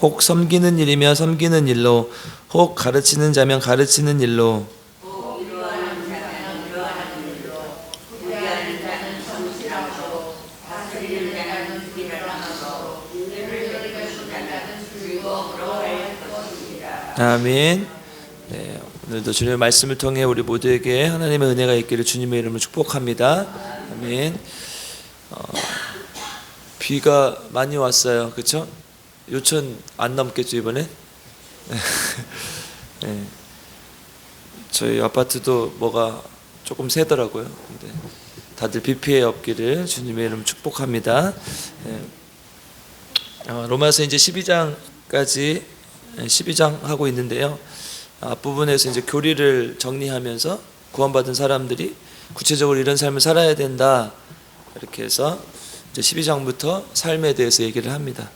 혹 섬기는 일이면 섬기는 일로, 혹 가르치는 자면 가르치는 일로, 아멘. 네, 오늘도 주님의 말씀을 통해 우리 모두에게 하나님의 은혜가 있기를 주님의 이름으로 축복합니다. 아멘. 비가 많이 왔어요. 그렇죠? 요천 안 넘겠죠 이번에? 네. 저희 아파트도 뭐가 조금 새더라고요. 근데 다들 비 피해 없기를 주님의 이름 축복합니다. 네. 로마서 이제 12장까지 12장 하고 있는데요. 앞부분에서 이제 교리를 정리하면서 구원받은 사람들이 구체적으로 이런 삶을 살아야 된다 이렇게 해서 이제 12장부터 삶에 대해서 얘기를 합니다.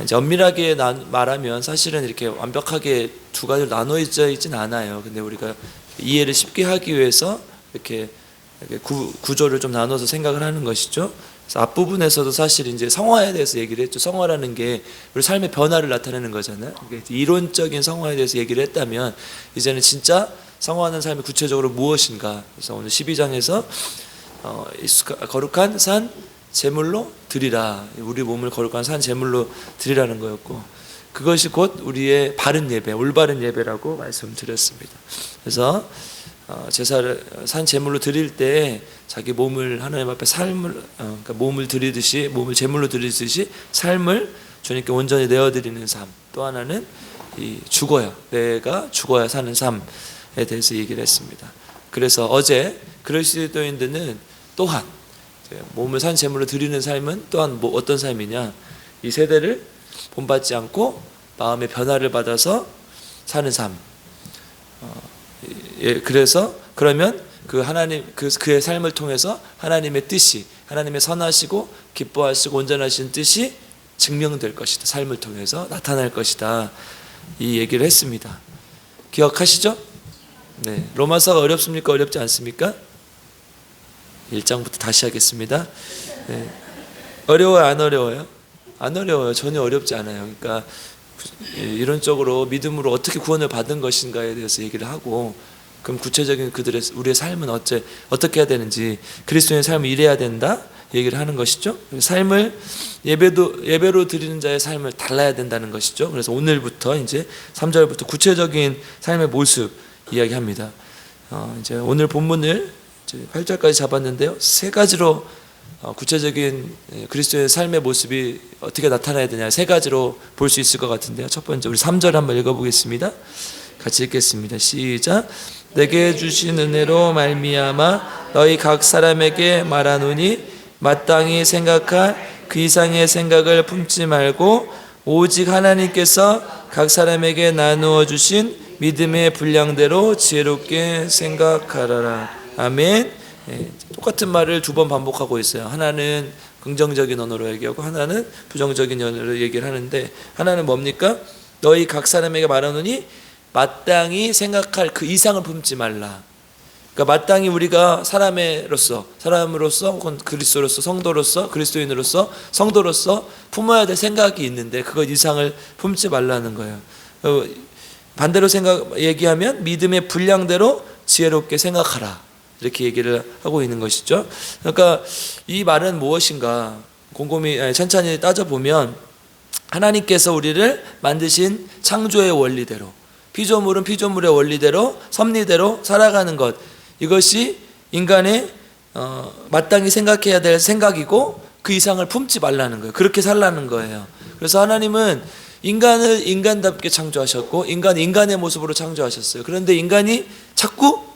이제 엄밀하게 말하면 사실은 이렇게 완벽하게 두 가지로 나눠져 있진 않아요. 근데 우리가 이해를 쉽게 하기 위해서 이렇게 구조를 좀 나눠서 생각을 하는 것이죠. 그래서 앞부분에서도 사실 이제 성화에 대해서 얘기를 했죠. 성화라는 게 우리 삶의 변화를 나타내는 거잖아요. 이론적인 성화에 대해서 얘기를 했다면 이제는 진짜 성화하는 삶이 구체적으로 무엇인가. 그래서 오늘 12장에서 거룩한 산 제물로 드리라. 우리 몸을 거룩한 산 제물로 드리라는 거였고, 그것이 곧 우리의 바른 예배, 올바른 예배라고 말씀드렸습니다. 그래서 제사를 산 제물로 드릴 때 자기 몸을 하나님 앞에 그러니까 몸을 드리듯이, 몸을 제물로 드리듯이 삶을 주님께 온전히 내어드리는 삶. 또 하나는 내가 죽어야 사는 삶에 대해서 얘기를 했습니다. 그래서 어제 그리스도인들은 또한 몸을 산 제물로 드리는 삶은 또한 어떤 삶이냐? 이 세대를 본받지 않고 마음의 변화를 받아서 사는 삶. 그래서 그러면 그의 삶을 통해서 하나님의 뜻이, 하나님의 선하시고 기뻐하시고 온전하신 뜻이 증명될 것이다. 삶을 통해서 나타날 것이다. 이 얘기를 했습니다. 기억하시죠? 네. 로마서가 어렵습니까? 어렵지 않습니까? 1장부터 다시 하겠습니다. 네. 어려워요? 안 어려워요? 안 어려워요. 전혀 어렵지 않아요. 그러니까 이론적으로 믿음으로 어떻게 구원을 받은 것인가에 대해서 얘기를 하고, 그럼 구체적인 우리의 삶은 어떻게 해야 되는지, 그리스도인의 삶을 이래야 된다 얘기를 하는 것이죠. 삶을 예배로 드리는 자의 삶을 달라야 된다는 것이죠. 그래서 오늘부터 이제 3절부터 구체적인 삶의 모습 이야기합니다. 이제 오늘 본문을 8절까지 잡았는데요. 세 가지로 구체적인 그리스도의 삶의 모습이 어떻게 나타나야 되냐, 세 가지로 볼 수 있을 것 같은데요. 첫 번째, 우리 3절 한번 읽어보겠습니다. 같이 읽겠습니다. 시작. 내게 주신 은혜로 말미암아 너희 각 사람에게 말하노니 마땅히 생각할 그 이상의 생각을 품지 말고 오직 하나님께서 각 사람에게 나누어 주신 믿음의 분량대로 지혜롭게 생각하라라. 아멘. 똑같은 말을 두 번 반복하고 있어요. 하나는 긍정적인 언어로 얘기하고 하나는 부정적인 언어로 얘기를 하는데, 하나는 뭡니까? 너희 각 사람에게 말하노니 마땅히 생각할 그 이상을 품지 말라. 그러니까 마땅히 우리가 사람으로서 혹은 그리스도로서, 성도로서, 그리스도인으로서, 성도로서 품어야 될 생각이 있는데 그것 이상을 품지 말라는 거예요. 반대로 얘기하면 믿음의 분량대로 지혜롭게 생각하라. 이렇게 얘기를 하고 있는 것이죠. 그러니까 이 말은 무엇인가 곰곰이 천천히 따져보면, 하나님께서 우리를 만드신 창조의 원리대로, 피조물은 피조물의 원리대로, 섭리대로 살아가는 것, 이것이 인간의 마땅히 생각해야 될 생각이고 그 이상을 품지 말라는 거예요. 그렇게 살라는 거예요. 그래서 하나님은 인간을 인간답게 창조하셨고 인간의 모습으로 창조하셨어요. 그런데 인간이 자꾸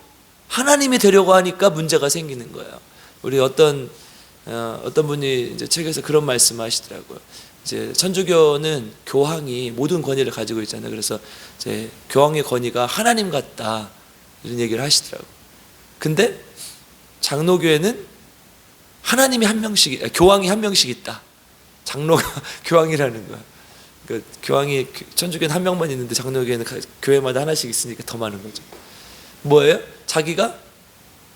하나님이 되려고 하니까 문제가 생기는 거예요. 우리 어떤 분이 이제 책에서 그런 말씀하시더라고요. 이제 천주교는 교황이 모든 권위를 가지고 있잖아요. 그래서 이제 교황의 권위가 하나님 같다 이런 얘기를 하시더라고요. 근데 장로교회는 하나님이 한 명씩, 교황이 한 명씩 있다. 장로가 교황이라는 거야. 그러니까 교황이, 천주교는 한 명만 있는데 장로교회는 교회마다 하나씩 있으니까 더 많은 거죠. 뭐예요? 자기가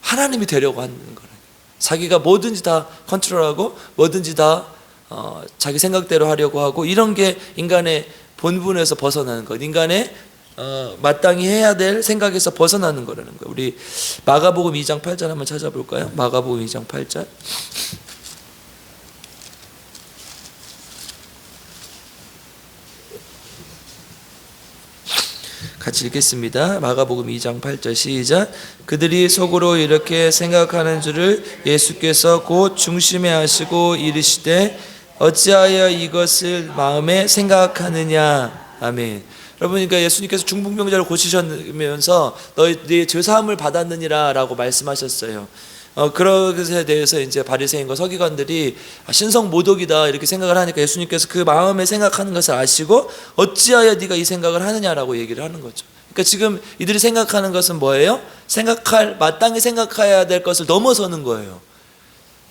하나님이 되려고 하는 거예요. 자기가 뭐든지 다 컨트롤하고 뭐든지 다 자기 생각대로 하려고 하고, 이런 게 인간의 본분에서 벗어나는 것, 인간의 마땅히 해야 될 생각에서 벗어나는 거라는 거예요. 우리 마가복음 2장 8절 한번 찾아볼까요? 마가복음 2장 8절. 같이 읽겠습니다. 마가복음 2장 8절 시작. 그들이 속으로 이렇게 생각하는 줄을 예수께서 곧 중심에 하시고 이르시되 어찌하여 이것을 마음에 생각하느냐. 아멘. 여러분, 그러니까 예수님께서 중풍병자를 고치시면서 너희 죄 사함을 받았느니라 라고 말씀하셨어요. 그것에 대해서 이제 바리새인과 서기관들이 신성 모독이다 이렇게 생각을 하니까 예수님께서 그 마음에 생각하는 것을 아시고 어찌하여 네가 이 생각을 하느냐라고 얘기를 하는 거죠. 그러니까 지금 이들이 생각하는 것은 뭐예요? 마땅히 생각해야 될 것을 넘어서는 거예요.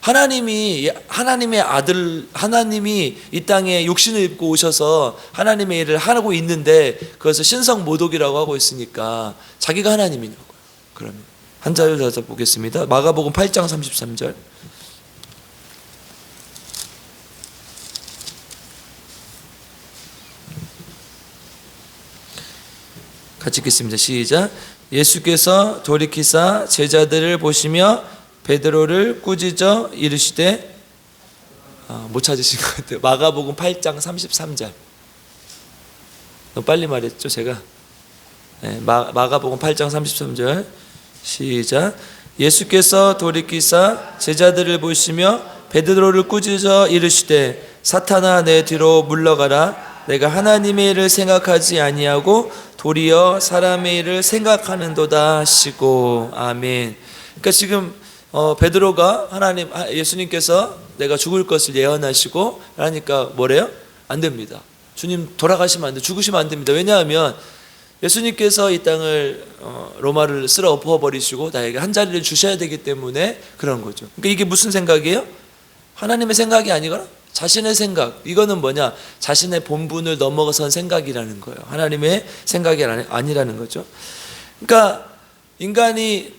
하나님의 아들, 하나님이 이 땅에 육신을 입고 오셔서 하나님의 일을 하고 있는데 그것을 신성 모독이라고 하고 있으니까 자기가 하나님이냐고요. 그러면 한 자를 더 보겠습니다. 마가복음 8장 33절. 같이 읽겠습니다. 시작. 예수께서 돌이키사 제자들을 보시며 베드로를 꾸짖어 이르시되, 못 찾으신 것 같아요. 마가복음 8장 33절. 너무 빨리 말했죠 제가. 네, 마가복음 8장 33절 시작. 예수께서 돌이키사 제자들을 보시며 베드로를 꾸짖어 이르시되 사탄아 내 뒤로 물러가라. 내가 하나님의 일을 생각하지 아니하고 도리어 사람의 일을 생각하는도다 하시고. 아멘. 그러니까 지금 베드로가 예수님께서 내가 죽을 것을 예언하시고 하니까 뭐래요? 안 됩니다. 주님 돌아가시면 안 돼, 죽으시면 안 됩니다. 왜냐하면 예수님께서 이 땅을 로마를 쓸어 엎어버리시고 나에게 한 자리를 주셔야 되기 때문에 그런 거죠. 그러니까 이게 무슨 생각이에요? 하나님의 생각이 아니거나 자신의 생각. 이거는 뭐냐? 자신의 본분을 넘어선 생각이라는 거예요. 하나님의 생각이 아니라는 거죠. 그러니까 인간이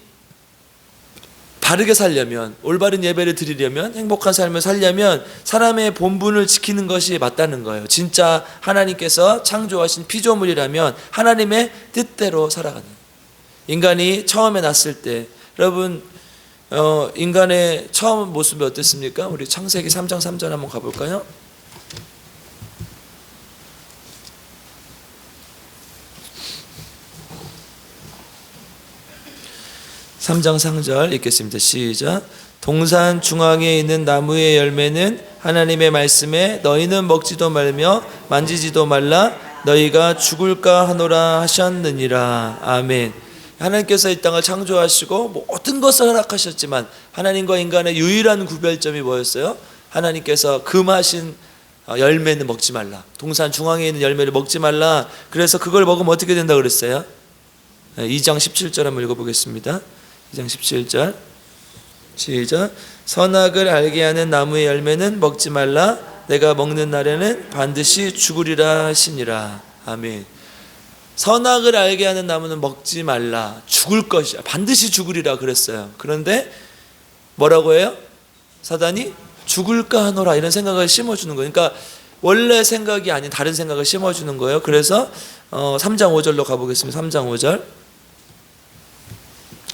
바르게 살려면, 올바른 예배를 드리려면, 행복한 삶을 살려면 사람의 본분을 지키는 것이 맞다는 거예요. 진짜 하나님께서 창조하신 피조물이라면 하나님의 뜻대로 살아가는. 인간이 처음에 났을 때, 여러분 인간의 처음 모습이 어땠습니까? 우리 창세기 3장 3절 한번 가볼까요? (3장 3절) 읽겠습니다. 시작. 동산 중앙에 있는 나무의 열매는 하나님의 말씀에 너희는 먹지도 말며 만지지도 말라 너희가 죽을까 하노라 하셨느니라. 아멘. 하나님께서 이 땅을 창조하시고 모든 것을 허락하셨지만 하나님과 인간의 유일한 구별점이 뭐였어요? 하나님께서 금하신 열매는 먹지 말라. 동산 중앙에 있는 열매를 먹지 말라. 그래서 그걸 먹으면 어떻게 된다고 그랬어요? 2장 17절 한번 읽어보겠습니다. 2장 17절 시작. 선악을 알게 하는 나무의 열매는 먹지 말라. 내가 먹는 날에는 반드시 죽으리라 하시니라. 아멘. 선악을 알게 하는 나무는 먹지 말라. 죽을 것이야. 반드시 죽으리라 그랬어요. 그런데 뭐라고 해요? 사단이 죽을까 하노라 이런 생각을 심어주는 거예요. 그러니까 원래 생각이 아닌 다른 생각을 심어주는 거예요. 그래서 3장 5절로 가보겠습니다. 3장 5절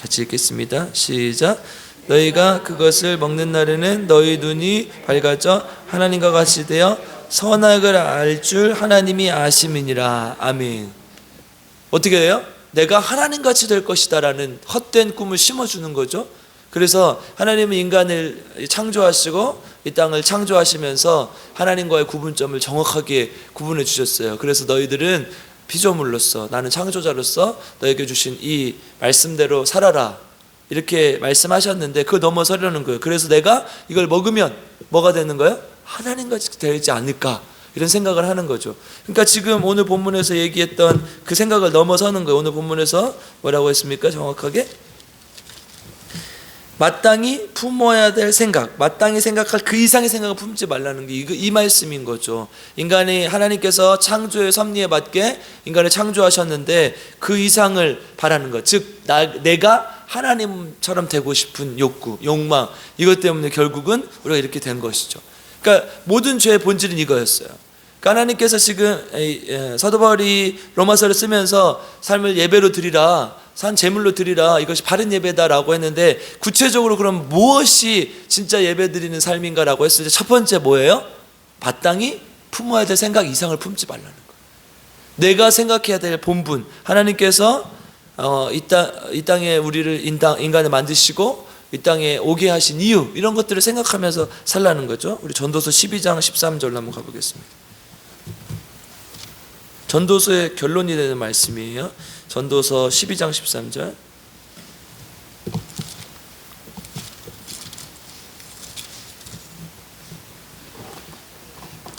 같이 읽겠습니다. 시작. 너희가 그것을 먹는 날에는 너희 눈이 밝아져 하나님과 같이 되어 선악을 알 줄 하나님이 아심이니라. 아멘. 어떻게 돼요? 내가 하나님같이 될 것이다 라는 헛된 꿈을 심어주는 거죠. 그래서 하나님은 인간을 창조하시고 이 땅을 창조하시면서 하나님과의 구분점을 정확하게 구분해 주셨어요. 그래서 너희들은 피조물로서, 나는 창조자로서 너에게 주신 이 말씀대로 살아라 이렇게 말씀하셨는데 그거 넘어서려는 거예요. 그래서 내가 이걸 먹으면 뭐가 되는 거예요? 하나님같이 되지 않을까 이런 생각을 하는 거죠. 그러니까 지금 오늘 본문에서 얘기했던 그 생각을 넘어서는 거예요. 오늘 본문에서 뭐라고 했습니까? 정확하게 마땅히 품어야 될 생각, 마땅히 생각할 그 이상의 생각을 품지 말라는 게 이 말씀인 거죠. 인간이 하나님께서 창조의 섭리에 맞게 인간을 창조하셨는데 그 이상을 바라는 것, 즉 내가 하나님처럼 되고 싶은 욕구, 욕망, 이것 때문에 결국은 우리가 이렇게 된 것이죠. 그러니까 모든 죄의 본질은 이거였어요. 그러니까 하나님께서 지금 사도 바울이 로마서를 쓰면서 삶을 예배로 드리라, 산 제물로 드리라, 이것이 바른 예배다라고 했는데, 구체적으로 그럼 무엇이 진짜 예배 드리는 삶인가라고 했을 때 첫 번째 뭐예요? 마땅히 품어야 될 생각 이상을 품지 말라는 거예요. 내가 생각해야 될 본분, 하나님께서 이 땅에 우리를 인간을 만드시고 이 땅에 오게 하신 이유, 이런 것들을 생각하면서 살라는 거죠. 우리 전도서 12장 13절 한번 가보겠습니다. 전도서의 결론이 되는 말씀이에요. 전도서 12장 13절.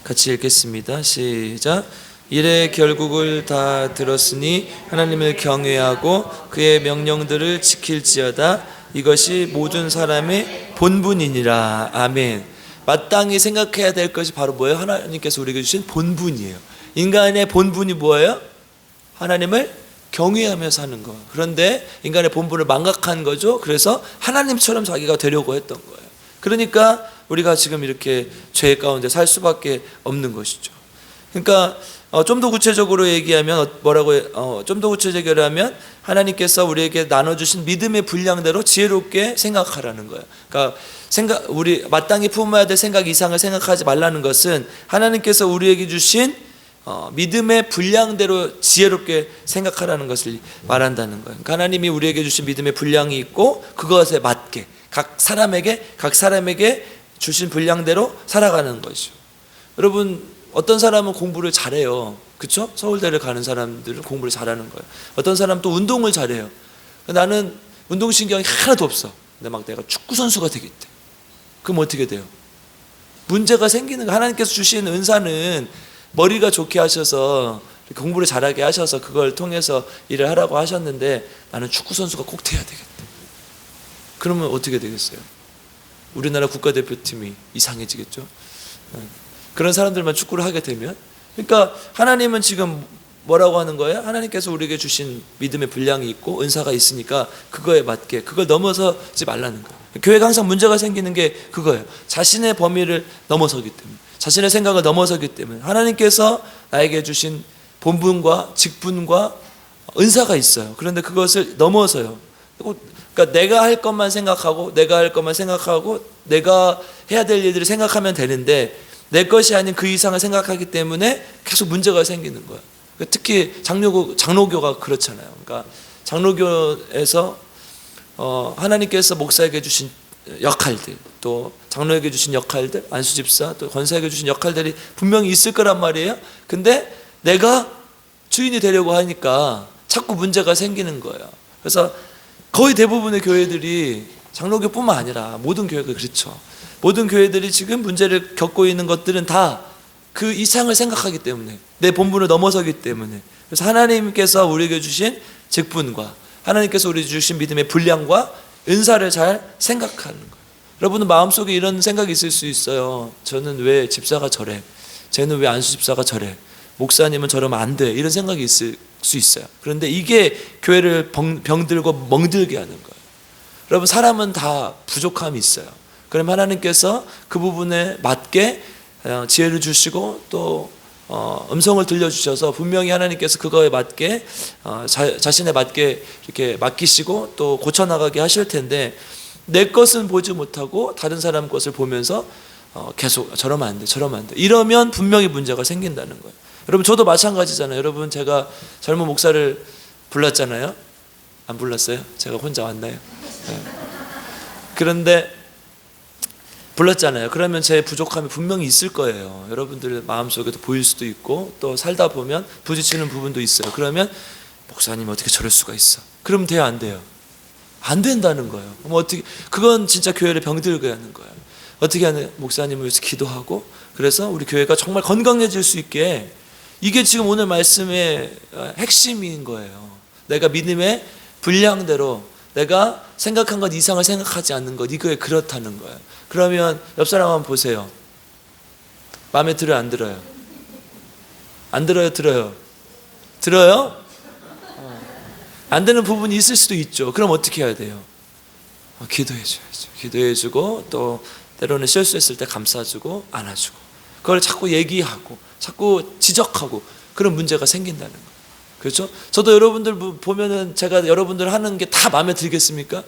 같이 읽겠습니다. 시작. 이래 결국을 다 들었으니 하나님을 경외하고 그의 명령들을 지킬지어다. 이것이 모든 사람의 본분이니라. 아멘. 마땅히 생각해야 될 것이 바로 뭐예요? 하나님께서 우리에게 주신 본분이에요. 인간의 본분이 뭐예요? 하나님을 경외하며 사는 거. 그런데 인간의 본분을 망각한 거죠. 그래서 하나님처럼 자기가 되려고 했던 거예요. 그러니까 우리가 지금 이렇게 죄 가운데 살 수밖에 없는 것이죠. 그러니까 좀 더 구체적으로 얘기하면 좀 더 구체적으로 하면 하나님께서 우리에게 나눠주신 믿음의 분량대로 지혜롭게 생각하라는 거예요. 그러니까 우리 마땅히 품어야 될 생각 이상을 생각하지 말라는 것은 하나님께서 우리에게 주신 믿음의 분량대로 지혜롭게 생각하라는 것을 말한다는 거예요. 그러니까 하나님이 우리에게 주신 믿음의 분량이 있고 그것에 맞게 각 사람에게 주신 분량대로 살아가는 것이죠. 여러분, 어떤 사람은 공부를 잘해요. 그렇죠? 서울대를 가는 사람들은 공부를 잘하는 거예요. 어떤 사람은 또 운동을 잘해요. 나는 운동신경이 하나도 없어. 근데 막 내가 축구 선수가 되겠대. 그럼 어떻게 돼요? 문제가 생기는 거예요. 하나님께서 주신 은사는 머리가 좋게 하셔서 공부를 잘하게 하셔서 그걸 통해서 일을 하라고 하셨는데, 나는 축구 선수가 꼭 돼야 되겠대. 그러면 어떻게 되겠어요? 우리나라 국가대표팀이 이상해지겠죠. 그런 사람들만 축구를 하게 되면. 그러니까 하나님은 지금 뭐라고 하는 거예요? 하나님께서 우리에게 주신 믿음의 분량이 있고 은사가 있으니까 그거에 맞게, 그걸 넘어서지 말라는 거예요. 교회가 항상 문제가 생기는 게 그거예요. 자신의 범위를 넘어서기 때문에, 자신의 생각을 넘어서기 때문에. 하나님께서 나에게 주신 본분과 직분과 은사가 있어요. 그런데 그것을 넘어서요. 그러니까 내가 할 것만 생각하고 내가 해야 될 일들을 생각하면 되는데, 내 것이 아닌 그 이상을 생각하기 때문에 계속 문제가 생기는 거예요. 특히 장로교가 그렇잖아요. 그러니까 장로교에서 하나님께서 목사에게 주신 역할들, 또 장로에게 주신 역할들, 안수집사, 또 권사에게 주신 역할들이 분명히 있을 거란 말이에요. 근데 내가 주인이 되려고 하니까 자꾸 문제가 생기는 거예요. 그래서 거의 대부분의 교회들이, 장로교뿐만 아니라 모든 교회가 그렇죠. 모든 교회들이 지금 문제를 겪고 있는 것들은 다 그 이상을 생각하기 때문에, 내 본분을 넘어서기 때문에. 그래서 하나님께서 우리에게 주신 직분과 하나님께서 우리에게 주신 믿음의 분량과 은사를 잘 생각하는 거예요. 여러분은 마음속에 이런 생각이 있을 수 있어요. 저는 왜 집사가 저래? 쟤는 왜 안수집사가 저래? 목사님은 저러면 안 돼. 이런 생각이 있을 수 있어요. 그런데 이게 교회를 병들고 멍들게 하는 거예요. 여러분, 사람은 다 부족함이 있어요. 그럼 하나님께서 그 부분에 맞게 지혜를 주시고 또 음성을 들려주셔서 분명히 하나님께서 그거에 맞게 자신에 맞게 이렇게 맡기시고 또 고쳐나가게 하실 텐데, 내 것은 보지 못하고 다른 사람 것을 보면서 계속 저러면 안 돼, 저러면 안 돼, 이러면 분명히 문제가 생긴다는 거예요. 여러분, 저도 마찬가지잖아요. 여러분, 제가 젊은 목사를 불렀잖아요. 안 불렀어요? 제가 혼자 왔나요? 네. 그런데 불렀잖아요. 그러면 제 부족함이 분명히 있을 거예요. 여러분들 마음속에도 보일 수도 있고, 또 살다 보면 부딪히는 부분도 있어요. 그러면 목사님 어떻게 저럴 수가 있어? 그러면 돼요, 안 돼요? 안 된다는 거예요. 그럼 어떻게, 그건 진짜 교회를 병들게 하는 거예요. 어떻게 하는, 목사님을 위해서 기도하고, 그래서 우리 교회가 정말 건강해질 수 있게, 이게 지금 오늘 말씀의 핵심인 거예요. 내가 믿음의 분량대로 내가 생각한 것 이상을 생각하지 않는 것, 이거에 그렇다는 거예요. 그러면 옆 사람 한번 보세요. 마음에 들어요, 안 들어요? 안 들어요, 들어요? 들어요? 안 되는 부분이 있을 수도 있죠. 그럼 어떻게 해야 돼요? 기도해 줘야죠. 기도해 주고 또 때로는 실수했을 때 감싸주고 안아주고, 그걸 자꾸 얘기하고 자꾸 지적하고, 그런 문제가 생긴다는 거예요. 그렇죠? 저도 여러분들 보면은 제가 여러분들 하는 게 다 마음에 들겠습니까?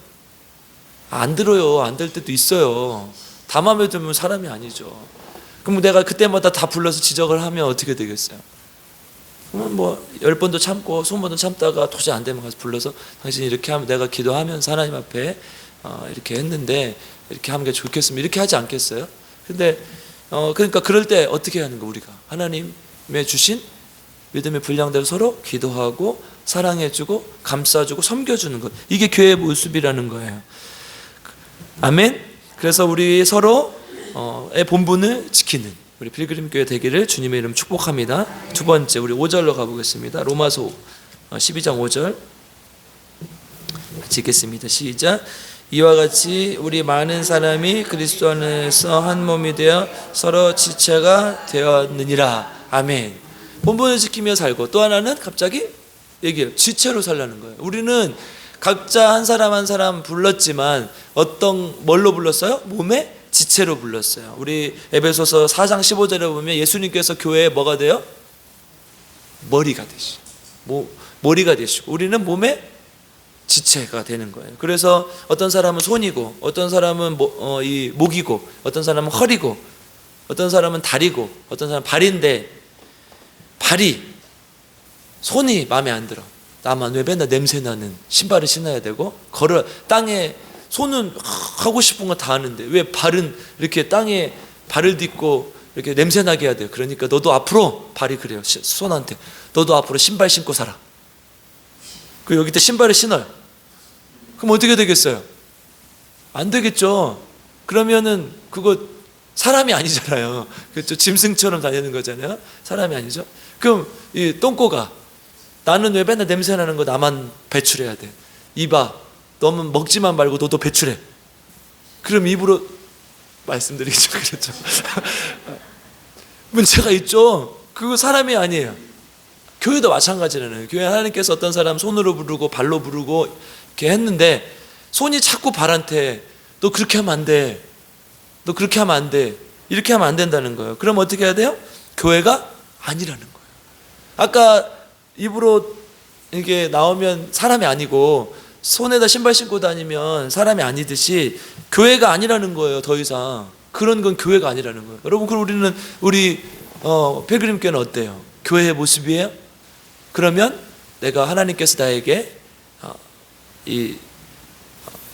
안 들어요. 안 될 때도 있어요. 다 마음에 들면 사람이 아니죠. 그럼 내가 그때마다 다 불러서 지적을 하면 어떻게 되겠어요? 그러면 뭐 10번도 참고 20번도 참다가 도저히 안 되면 가서 불러서 당신이 이렇게 하면 내가 기도하면서 하나님 앞에 이렇게 했는데 이렇게 하는 게 좋겠습니다. 이렇게 하지 않겠어요? 근데 그러니까 그럴 때 어떻게 하는 거, 우리가 하나님의 주신 믿음의 분량대로 서로 기도하고 사랑해주고 감싸주고 섬겨주는 것, 이게 교회의 모습이라는 거예요. 아멘. 그래서 우리 서로의 본분을 지키는 우리 필그림 교회 되기를 주님의 이름 축복합니다. 두 번째, 우리 5절로 가보겠습니다. 로마서 12장 5절 같이 읽겠습니다. 시작. 이와 같이 우리 많은 사람이 그리스도 안에서 한 몸이 되어 서로 지체가 되었느니라. 아멘. 본분을 지키며 살고, 또 하나는 갑자기 얘기해요. 지체로 살라는 거예요. 우리는 각자 한 사람 한 사람 불렀지만 뭘로 불렀어요? 몸의 지체로 불렀어요. 우리 에베소서 4장 15절에 보면 예수님께서 교회에 뭐가 돼요? 머리가 되시고, 머리가 되시고, 우리는 몸의 지체가 되는 거예요. 그래서 어떤 사람은 손이고, 어떤 사람은 목이고, 어떤 사람은 허리고, 어떤 사람은 다리고, 어떤 사람은 발인데, 손이 마음에 안 들어. 나만 왜 맨날 냄새나는 신발을 신어야 되고, 땅에 손은 하고 싶은 거 다 하는데 왜 발은 이렇게 땅에 발을 딛고 이렇게 냄새나게 해야 돼요. 그러니까 너도 앞으로, 발이 그래요, 손한테 너도 앞으로 신발 신고 살아. 그 여기다 신발을 신어요. 그럼 어떻게 되겠어요? 안 되겠죠. 그러면은 그거 사람이 아니잖아요. 그렇죠? 짐승처럼 다니는 거잖아요. 사람이 아니죠. 그럼 이 똥꼬가, 나는 왜 맨날 냄새 나는 거 나만 배출해야 돼? 이봐, 너는 먹지만 말고 너도 배출해. 그럼 입으로 말씀드리겠죠. 그렇죠? 문제가 있죠. 그거 사람이 아니에요. 교회도 마찬가지잖아요. 교회 하나님께서 어떤 사람 손으로 부르고 발로 부르고 이렇게 했는데, 손이 자꾸 발한테 너 그렇게 하면 안 돼, 너 그렇게 하면 안 돼, 이렇게 하면 안 된다는 거예요. 그럼 어떻게 해야 돼요? 교회가 아니라는 거예요. 아까 입으로 이게 나오면 사람이 아니고, 손에다 신발 신고 다니면 사람이 아니듯이 교회가 아니라는 거예요. 더 이상 그런 건 교회가 아니라는 거예요. 여러분, 그럼 우리 필그림 교회는 어때요? 교회의 모습이에요? 그러면 내가 하나님께서 나에게 이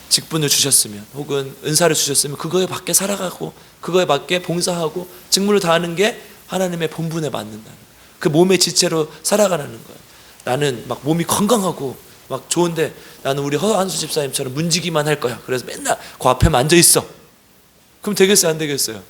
직분을 주셨으면, 혹은 은사를 주셨으면 그거에 밖에 살아가고 그거에 밖에 봉사하고 직무를 다하는 게 하나님의 본분에 맞는다는 거예요. 그 몸의 지체로 살아가는 거예요. 나는 막 몸이 건강하고 막 좋은데 나는 우리 허한수 집사님처럼 문지기만 할 거야. 그래서 맨날 그 앞에만 앉아 있어. 그럼 되겠어요? 안 되겠어요?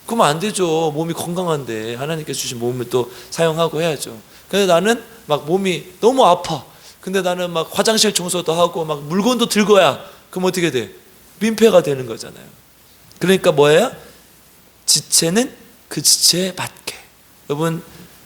그러면 안 되죠. 몸이 건강한데 하나님께서 주신 몸을 또 사용하고 해야죠. 근데 나는 막 몸이 너무 아파. 근데 나는 막 화장실 청소도 하고 막 물건도 들고야. 그럼 어떻게 돼? 민폐가 되는 거잖아요. 그러니까 뭐예요? 지체는 그 지체에 맞게.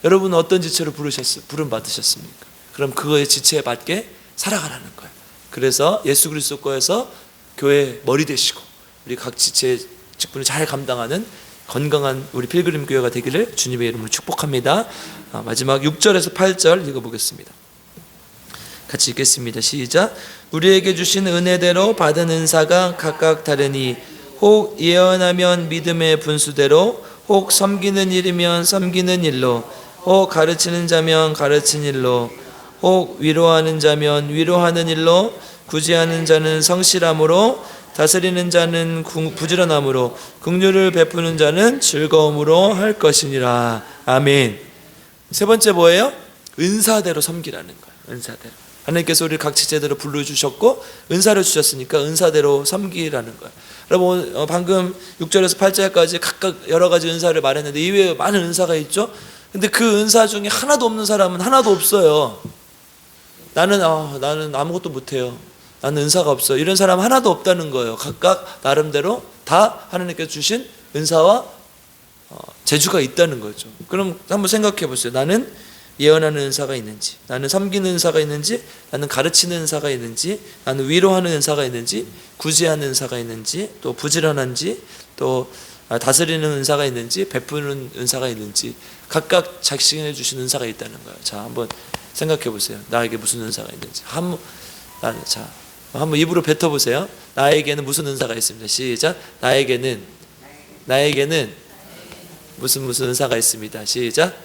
여러분은 어떤 지체로 부름 받으셨습니까? 그럼 그거의 지체에 맞게 살아가라는 거예요. 그래서 예수 그리스도 거에서 교회 머리 되시고 우리 각 지체의 직분을 잘 감당하는 건강한 우리 필그림 교회가 되기를 주님의 이름으로 축복합니다. 마지막 6절에서 8절 읽어보겠습니다. 같이 읽겠습니다. 시작. 우리에게 주신 은혜대로 받은 은사가 각각 다르니, 혹 예언하면 믿음의 분수대로, 혹 섬기는 일이면 섬기는 일로, 혹 가르치는 자면 가르치는 일로, 혹 위로하는 자면 위로하는 일로, 구제하는 자는 성실함으로, 다스리는 자는 부지런함으로, 긍휼을 베푸는 자는 즐거움으로 할 것이니라. 아멘. 세 번째 뭐예요? 은사대로 섬기라는 거예요. 은사대로. 하나님께서 우리를 각 지체대로 불러주셨고 은사를 주셨으니까 은사대로 섬기라는 거예요. 여러분, 방금 6절에서 8절까지 각각 여러 가지 은사를 말했는데 이외에 많은 은사가 있죠. 근데 그 은사 중에 하나도 없는 사람은 하나도 없어요. 나는 아무것도 못해요. 나는 은사가 없어. 이런 사람 하나도 없다는 거예요. 각각 나름대로 다 하나님께서 주신 은사와 재주가 있다는 거죠. 그럼 한번 생각해 보세요. 나는 예언하는 은사가 있는지, 나는 섬기는 은사가 있는지, 나는 가르치는 은사가 있는지, 나는 위로하는 은사가 있는지, 구제하는 은사가 있는지, 또 부지런한지, 또 다스리는 은사가 있는지, 베푸는 은사가 있는지, 각각 자신에 주신 은사가 있다는 거예요. 자, 한번 생각해 보세요. 나에게 무슨 은사가 있는지. 한번 입으로 뱉어보세요. 나에게는 무슨 은사가 있습니다. 시작. 나에게는 무슨 은사가 있습니다. 시작.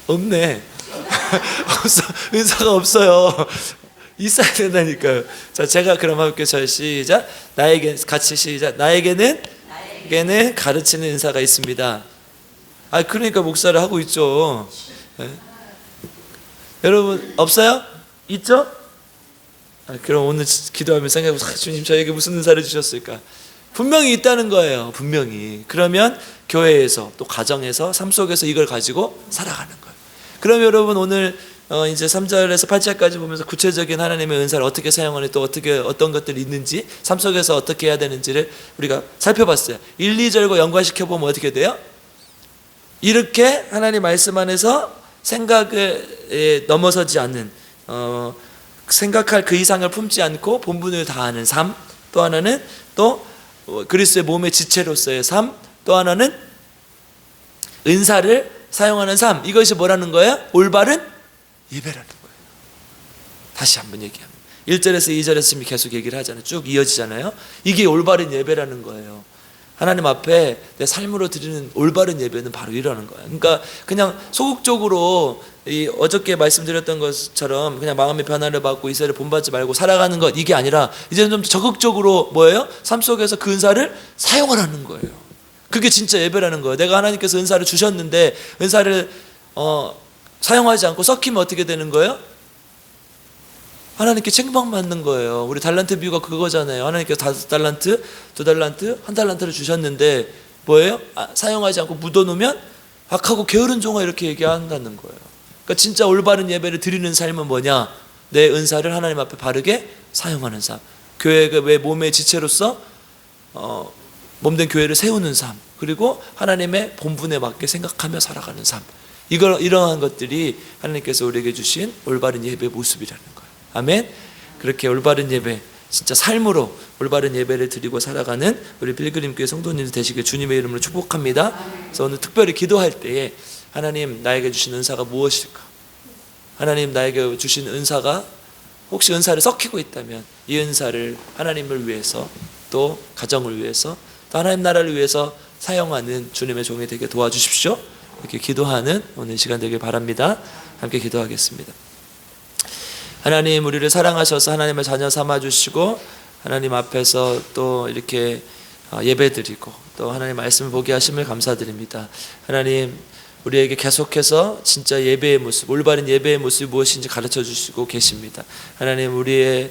없네. 은사가 없어요. 있어야 된다니까요. 자, 제가 그럼 할게요. 저 시작. 같이 시작. 나에게는 가르치는 은사가 있습니다. 그러니까 목사를 하고 있죠. 네. 여러분 없어요? 있죠? 그럼 오늘 기도하면서 생각해보세요. 주님, 저에게 무슨 은사를 주셨을까? 분명히 있다는 거예요. 분명히. 그러면 교회에서 또 가정에서 삶 속에서 이걸 가지고 살아가는 거예요. 그럼 여러분 오늘 이제 3절에서 8절까지 보면서 구체적인 하나님의 은사를 어떻게 사용하는, 또 어떤 것들이 있는지, 삶 속에서 어떻게 해야 되는지를 우리가 살펴봤어요. 1, 2절과 연관시켜 보면 어떻게 돼요? 이렇게 하나님 말씀 안에서 생각에 넘어서지 않는, 생각할 그 이상을 품지 않고 본분을 다하는 삶, 또 하나는 또 그리스도의 몸의 지체로서의 삶, 또 하나는 은사를 사용하는 삶. 이것이 뭐라는 거예요? 올바른 예배라는 거예요. 다시 한번 얘기합니다. 1절에서 2절에서 지금 계속 얘기를 하잖아요. 쭉 이어지잖아요. 이게 올바른 예배라는 거예요. 하나님 앞에 내 삶으로 드리는 올바른 예배는 바로 이러는 거예요. 그러니까 그냥 소극적으로 어저께 말씀드렸던 것처럼 그냥 마음의 변화를 받고 이세를 본받지 말고 살아가는 것, 이게 아니라 이제는 좀 적극적으로 뭐예요? 삶 속에서 그 은사를 사용하라는 거예요. 그게 진짜 예배라는 거예요. 내가 하나님께서 은사를 주셨는데 은사를 사용하지 않고 썩히면 어떻게 되는 거예요? 하나님께 책망받는 거예요. 우리 달란트 비유가 그거잖아요. 하나님께서 5달란트, 2달란트, 1달란트를 주셨는데 뭐예요? 사용하지 않고 묻어놓으면 악하고 게으른 종아, 이렇게 얘기한다는 거예요. 그러니까 진짜 올바른 예배를 드리는 삶은 뭐냐? 내 은사를 하나님 앞에 바르게 사용하는 삶. 교회가 왜 몸의 지체로서 몸된 교회를 세우는 삶, 그리고 하나님의 본분에 맞게 생각하며 살아가는 삶. 이러한 것들이 하나님께서 우리에게 주신 올바른 예배 모습이라는 거예요. 아멘. 그렇게 올바른 예배, 진짜 삶으로 올바른 예배를 드리고 살아가는 우리 필그림교회 성도님들 되시길 주님의 이름으로 축복합니다. 그래서 오늘 특별히 기도할 때에 하나님, 나에게 주신 은사가 무엇일까? 하나님, 나에게 주신 은사가 혹시 은사를 썩히고 있다면 이 은사를 하나님을 위해서, 또 가정을 위해서, 또 하나님 나라를 위해서 사용하는 주님의 종이 되게 도와주십시오. 이렇게 기도하는 오늘 시간 되길 바랍니다. 함께 기도하겠습니다. 하나님, 우리를 사랑하셔서 하나님의 자녀 삼아주시고 하나님 앞에서 또 이렇게 예배드리고 또 하나님 말씀을 보게 하심을 감사드립니다. 하나님, 우리에게 계속해서 진짜 예배의 모습, 올바른 예배의 모습이 무엇인지 가르쳐 주시고 계십니다. 하나님, 우리의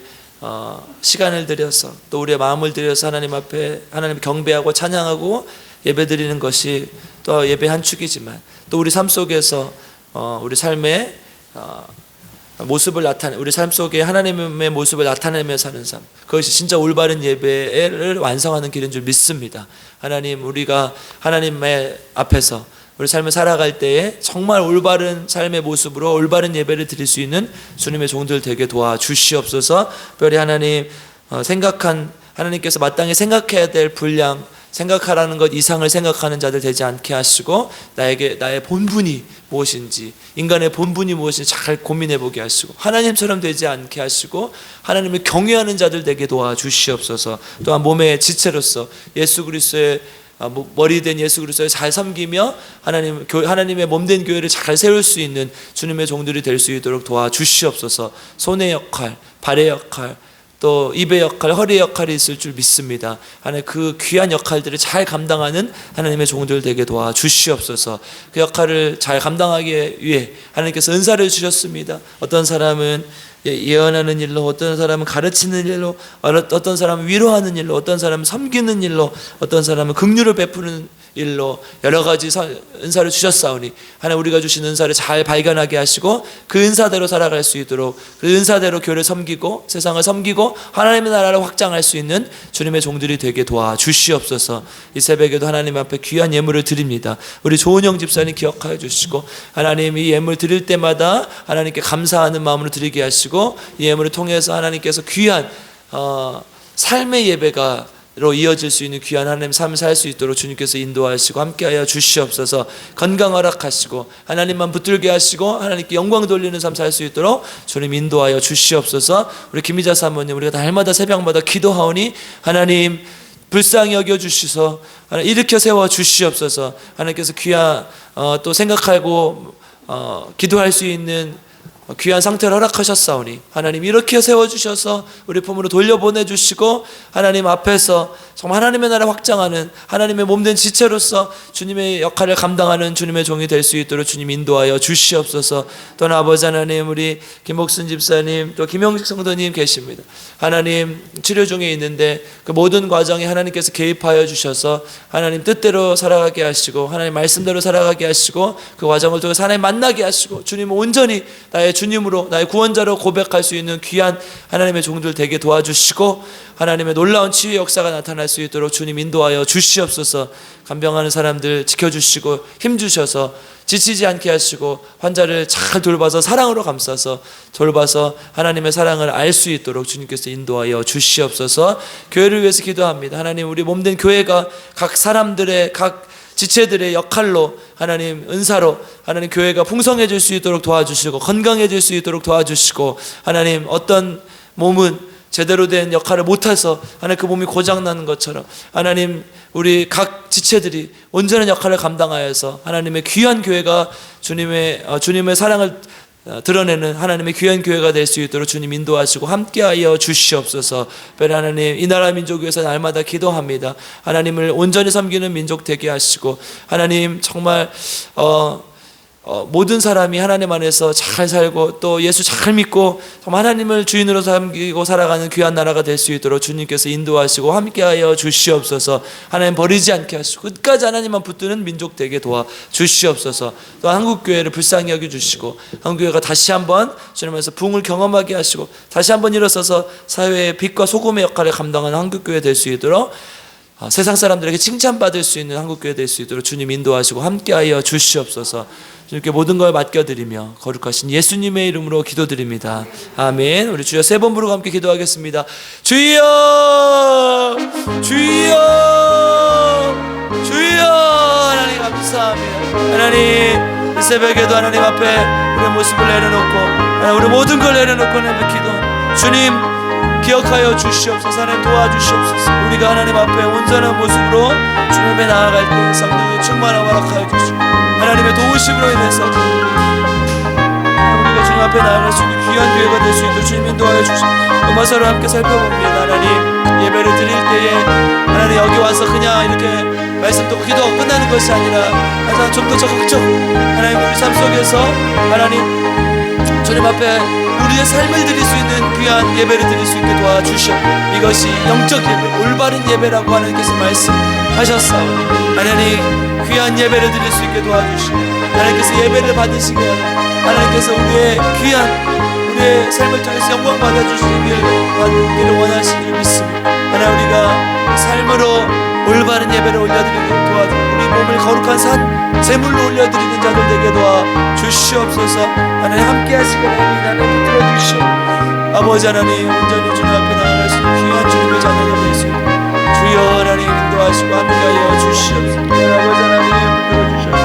시간을 들여서 또 우리의 마음을 들여서 하나님 앞에 하나님 경배하고 찬양하고 예배드리는 것이 또 예배 한 축이지만, 또 우리 삶 속에서 우리 삶의 모습을 우리 삶 속에 하나님의 모습을 나타내며 사는 삶, 그것이 진짜 올바른 예배를 완성하는 길인 줄 믿습니다. 하나님, 우리가 하나님의 앞에서 우리 삶을 살아갈 때에 정말 올바른 삶의 모습으로 올바른 예배를 드릴 수 있는 주님의 종들 되게 도와주시옵소서. 특별히 하나님, 하나님께서 마땅히 생각해야 될 분량, 생각하라는 것 이상을 생각하는 자들 되지 않게 하시고, 나의 본분이 무엇인지, 인간의 본분이 무엇인지 잘 고민해 보게 하시고, 하나님처럼 되지 않게 하시고 하나님을 경외하는 자들 되게 도와주시옵소서. 또한 몸의 지체로서 예수 그리스도의 머리 된 예수 그리스도를 잘 섬기며 하나님의 몸된 교회를 잘 세울 수 있는 주님의 종들이 될 수 있도록 도와주시옵소서. 손의 역할, 발의 역할, 또 입의 역할, 허리의 역할이 있을 줄 믿습니다. 하나님, 그 귀한 역할들을 잘 감당하는 하나님의 종들 되게 도와주시옵소서. 그 역할을 잘 감당하기 위해 하나님께서 은사를 주셨습니다. 어떤 사람은 예언하는 일로, 어떤 사람은 가르치는 일로, 어떤 사람은 위로하는 일로, 어떤 사람은 섬기는 일로, 어떤 사람은 긍휼을 베푸는 일로 여러 가지 은사를 주셨사오니 하나님, 우리가 주신 은사를 잘 발견하게 하시고 그 은사대로 살아갈 수 있도록, 그 은사대로 교회를 섬기고 세상을 섬기고 하나님의 나라를 확장할 수 있는 주님의 종들이 되게 도와주시옵소서. 이 새벽에도 하나님 앞에 귀한 예물을 드립니다. 우리 조은영 집사님 기억하여 주시고, 하나님 이 예물 드릴 때마다 하나님께 감사하는 마음으로 드리게 하시고, 이 예물을 통해서 하나님께서 귀한 삶의 예배가 로 이어질 수 있는 귀한 하나님의 삶을 살 수 있도록 주님께서 인도하시고 함께하여 주시옵소서. 건강 허락하시고 하나님만 붙들게 하시고 하나님께 영광 돌리는 삶 살 수 있도록 주님 인도하여 주시옵소서. 우리 김희자 사모님, 우리가 날마다 새벽마다 기도하오니 하나님 불쌍히 여겨주시소. 일으켜 세워 주시옵소서. 하나님께서 귀한 또 생각하고 기도할 수 있는 귀한 상태를 허락하셨사오니 하나님 이렇게 세워주셔서 우리 품으로 돌려보내주시고 하나님 앞에서 정말 하나님의 나라 확장하는 하나님의 몸된 지체로서 주님의 역할을 감당하는 주님의 종이 될 수 있도록 주님 인도하여 주시옵소서. 또는 아버지 하나님, 우리 김복순 집사님 또 김영식 성도님 계십니다. 하나님 치료 중에 있는데 그 모든 과정에 하나님께서 개입하여 주셔서 하나님 뜻대로 살아가게 하시고 하나님 말씀대로 살아가게 하시고 그 과정을 통해서 하나님 만나게 하시고 주님을 온전히 나의 주님으로 나의 구원자로 고백할 수 있는 귀한 하나님의 종들 되게 도와주시고 하나님의 놀라운 치유의 역사가 나타날 수 있도록 주님 인도하여 주시옵소서. 간병하는 사람들 지켜주시고 힘주셔서 지치지 않게 하시고 환자를 잘 돌봐서 사랑으로 감싸서 돌봐서 하나님의 사랑을 알 수 있도록 주님께서 인도하여 주시옵소서. 교회를 위해서 기도합니다. 하나님, 우리 몸된 교회가 각 사람들의 각 지체들의 역할로 하나님 은사로 하나님 교회가 풍성해질 수 있도록 도와주시고 건강해질 수 있도록 도와주시고 하나님 어떤 몸은 제대로 된 역할을 못해서 하나님 그 몸이 고장나는 것처럼 하나님 우리 각 지체들이 온전한 역할을 감당하여서 하나님의 귀한 교회가 주님의 사랑을 드러내는 하나님의 귀한 교회가 될 수 있도록 주님 인도하시고 함께하여 주시옵소서. 특별히 하나님 이 나라 민족 위해서 날마다 기도합니다. 하나님을 온전히 섬기는 민족 되게 하시고 하나님 정말 모든 사람이 하나님 안에서 잘 살고 또 예수 잘 믿고 하나님을 주인으로 섬기고 살아가는 귀한 나라가 될 수 있도록 주님께서 인도하시고 함께하여 주시옵소서. 하나님 버리지 않게 하시고 끝까지 하나님만 붙드는 민족 되게 도와 주시옵소서. 또 한국교회를 불쌍히 여겨주시고 한국교회가 다시 한번 주님께서 부흥을 경험하게 하시고 다시 한번 일어서서 사회의 빛과 소금의 역할을 감당하는 한국교회 될 수 있도록 세상 사람들에게 칭찬받을 수 있는 한국교회 될 수 있도록 주님 인도하시고 함께하여 주시옵소서. 주님께 모든 걸 맡겨드리며 거룩하신 예수님의 이름으로 기도드립니다. 아멘. 우리 주여 세 번 부르고 함께 기도하겠습니다. 주여 주여 주여. 하나님 감사합니다. 하나님 이 새벽에도 하나님 앞에 우리의 모습을 내려놓고 하나님 우리 모든 걸 내려놓고 하나님 기도 주님 기억하여 주시옵소서. 하나님 도와주시옵소서. 우리가 하나님 앞에 온전한 모습으로 주님 앞에 나아갈 때 성령의 충만함을 허락하여 주시고 하나님의 도우심으로 인해서 우리가 주님 앞에 나아갈 수 있는 귀한 교회가 될 수 있도록 주님 인도하여 주시고 음악사로 함께 살펴봅니다. 하나님 예배를 드릴 때에 하나님 여기 와서 그냥 이렇게 말씀 듣고 기도하고 끝나는 것이 아니라 항상 좀 더 적극적 하나님 우리 삶 속에서 하나님 주님 앞에 우리의 삶을 드릴 수 있는 귀한 예배를 드릴 수 있게 도와주시오. 이것이 영적 예배, 올바른 예배라고 하나님께서 말씀하셨사오니 하나님 귀한 예배를 드릴 수 있게 도와주시오. 하나님께서 예배를 받으시게 하나님께서 우리의 삶을 통해서 영광 받기를 원하시는 줄 믿습니다. 하나님 우리가 삶으로 올바른 예배를 올려드리게 도와주시오. 우리 몸을 거룩한 산 제물로 올려드리는 자들 되게 도와주시옵소서. 하나님 함께 하시기를 하나님 붙들어 주시오. 아버지 하나님 온전히 주님 앞에 나아갈 수 있는 귀한 주님의 자녀들 될 수 있도록 주여 하나님 인도하시고 함께하여 주시옵소서. 아버지 하나님 붙들어 주셔서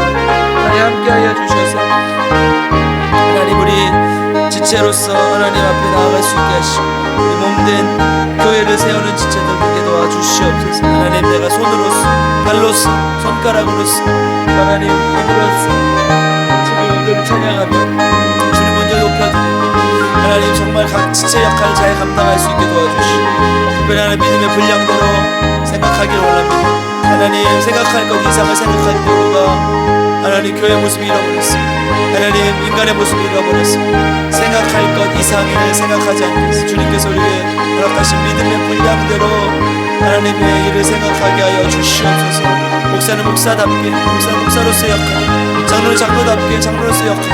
하나님 함께하여 주셔서 하나님 우리 지체로서 하나님 앞에 나아갈 수 있게 하시고 우리 몸된 교회를 세우는 지체들에게 도와주시옵소서. 하나님 내가 손으로서 발로서 손가락으로서 하나님 입으로서 지금 오늘을 찬양하며 주님 먼저 높여드리고 하나님 정말 각 지체 역할을 잘 감당할 수 있게 도와주시고 특별히 하나님 믿음의 분량대로 생각하기를 원합니다. 하나님 생각할 것 이상을 생각할 때 우리가 하나님 하나님 교회 모습을 잃어버렸습니다. 하나님 인간의 모습을 잃어버렸습니다. 생각할 것 이상을 생각하지 않겠습니다. 주님께서 우리에게 허락하신 믿음의 분량대로 하나님의 일을 생각하게 하여 주시옵소서. 목사는 목사답게, 목사는 목사로서의 역할, 장로는 장로답게 장로로서의 역할,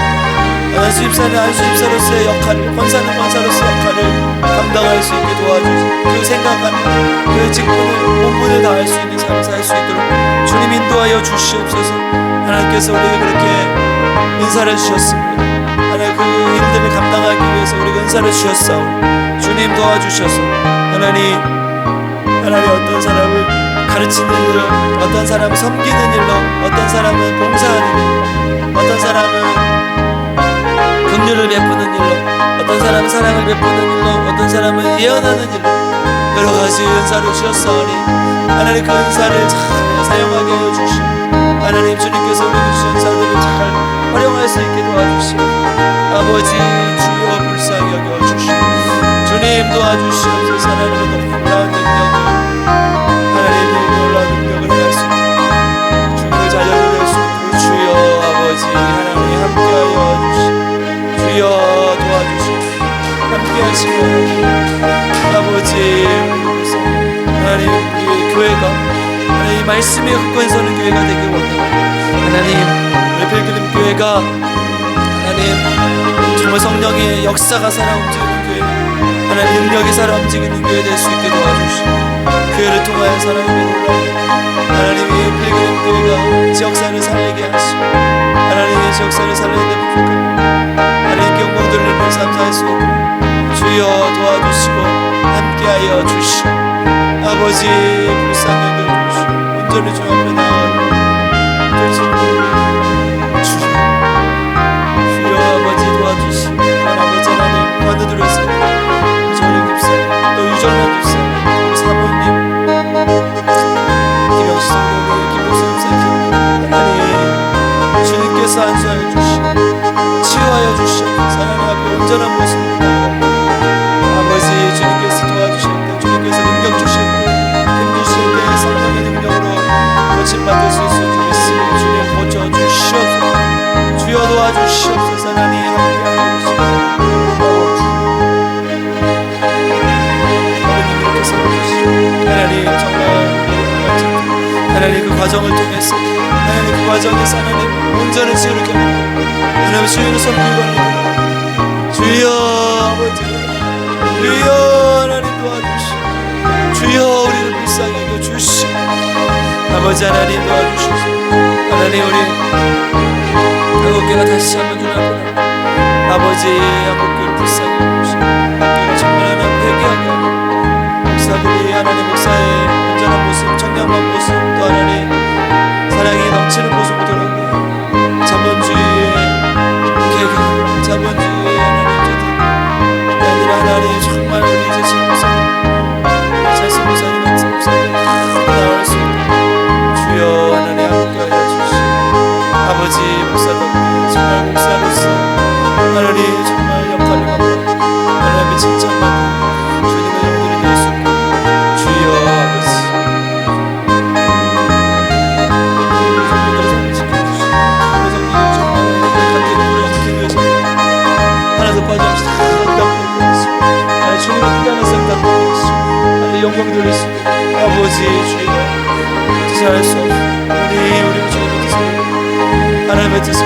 안수집사는 안수집사로서의 역할을, 권사는 권사로서의 역할을 감당할 수 있게 도와주시고 그 생각하는 그 직분을 본분을 다할 수 있는 삶을 살 수 있도록 주님 인도하여 주시옵소서. 하나님께서 우리에게 그렇게 은사를 주셨습니다. 하나님 그 일들을 감당하기 위해서 우리가 은사를 주셨사오니 주님 도와주셔서 하나님 어떤 사람을 가르치는 일로, 어떤 사람을 섬기는 일로, 어떤 사람은 봉사하는 일로, 어떤 사람은 긍휼을 베푸는 일로, 어떤 사람은 사랑을 베푸는 일로, 어떤 사람은 예언하는 일로 여러 가지 은사를 주셨사오니 하나님 그 은사를 잘 사용하게 하여 주시고 하나님 주님께서 우리에게 주신 은사들을 잘 활용할 수 있게 도와주시고 아버지 주여 불쌍히 여겨주시고 주님 도와주시옵소서. 하나님의 놀라운 능력을, 하나님의 놀라운 능력을 행할 수 있고 주님을 잘 열어낼 수 있고 주여 아버지 하나님 함께하여 주시고 주여 도와주시고 함께하시고 아버지 하나님 우리 교회가 하나님 말씀에 굳건히 서는 교회가 되길 원합니다. 하나님 우리 필그림 교회가 하나님 정말 성령의 역사가 살아 움직이는 교회, 하나님 능력이 살아 움직이는 교회 될 수 있게 도와주시고 교회를 통하여 사랑의 놀라운 하나님이 필그림 교회가 지역사를 살리게 하시고 하나님의 지역사를 살리는데 부족합니다. 하나님께 영광 돌리는 삶 살 수 있도록 주여 도와주시고 함께하여 주시고 아버지 불쌍히 여겨주시고 온전히 주 앞에 나아가고 주여 아버지 도와주시고 아버지 하나님 관으로 있습니다. 저는 집사님 또 유정란 집사님 우리 사모님 김영시 성도님 김복수 집사님 하나님 주님께서 안수하여 주시고 치유하여 주시옵소서. 하나님 앞에 온전한 모습으로 나아가고 아버지 주님께서 도와주실 때 주님께서 능력 주실 때 힘 주실 때 성령의 능력으로 고침받을 수 있을 줄 믿습니다. 주님 고쳐주시옵소서. 주여 도와주시옵소서. 하나님 함께하여 주시옵소서. 아버님 이렇게 세워주시고 하나님 정말 하나님 그 과정을 통해서 하나님 그 과정에서 하나님 온전한 치유를 경험하고 하나님 주님을 섬기고 주여 아버지 주여 하나님 도와주시고 주여 우리를 불쌍히 여겨주시고 아버지 하나님 도와주시옵소서. 하나님 우리 한국교회가 다시 한번 주님 앞에 아버지 한국교회를 불쌍히 여겨주시고 한국교회가 정말 하나님 회개하게 하고 목사들이 하나님 목사의 온전한 모습, 청량한 모습 또 하나님 사랑이 넘치는 모습으로 돌아오고 자본주의의 개혁, 자본주의의 하나님 아니라 하나님 정말 우리 이제 지금 잘씀 목사님 같은 목사님 나올 수 있도록 주여 하나님 함께하여 주시고 아버지 목사답게 정말 목사로서 하나님 정말 역할을 감당하고 하나님의 칭찬받고 주님의 영들이 될 수 있고 주여 아버지 우리 성도들의 삶을 지켜주시고 우리 성도들 정말 감격을 부려주는 기도에 하나 더 빠져주시고 하나님 주님의 크다는 생각 하나님 영광 돌리시고 아버지 주여 잘할 수 없어 우리를 주님의 뜻을 하나님의 뜻을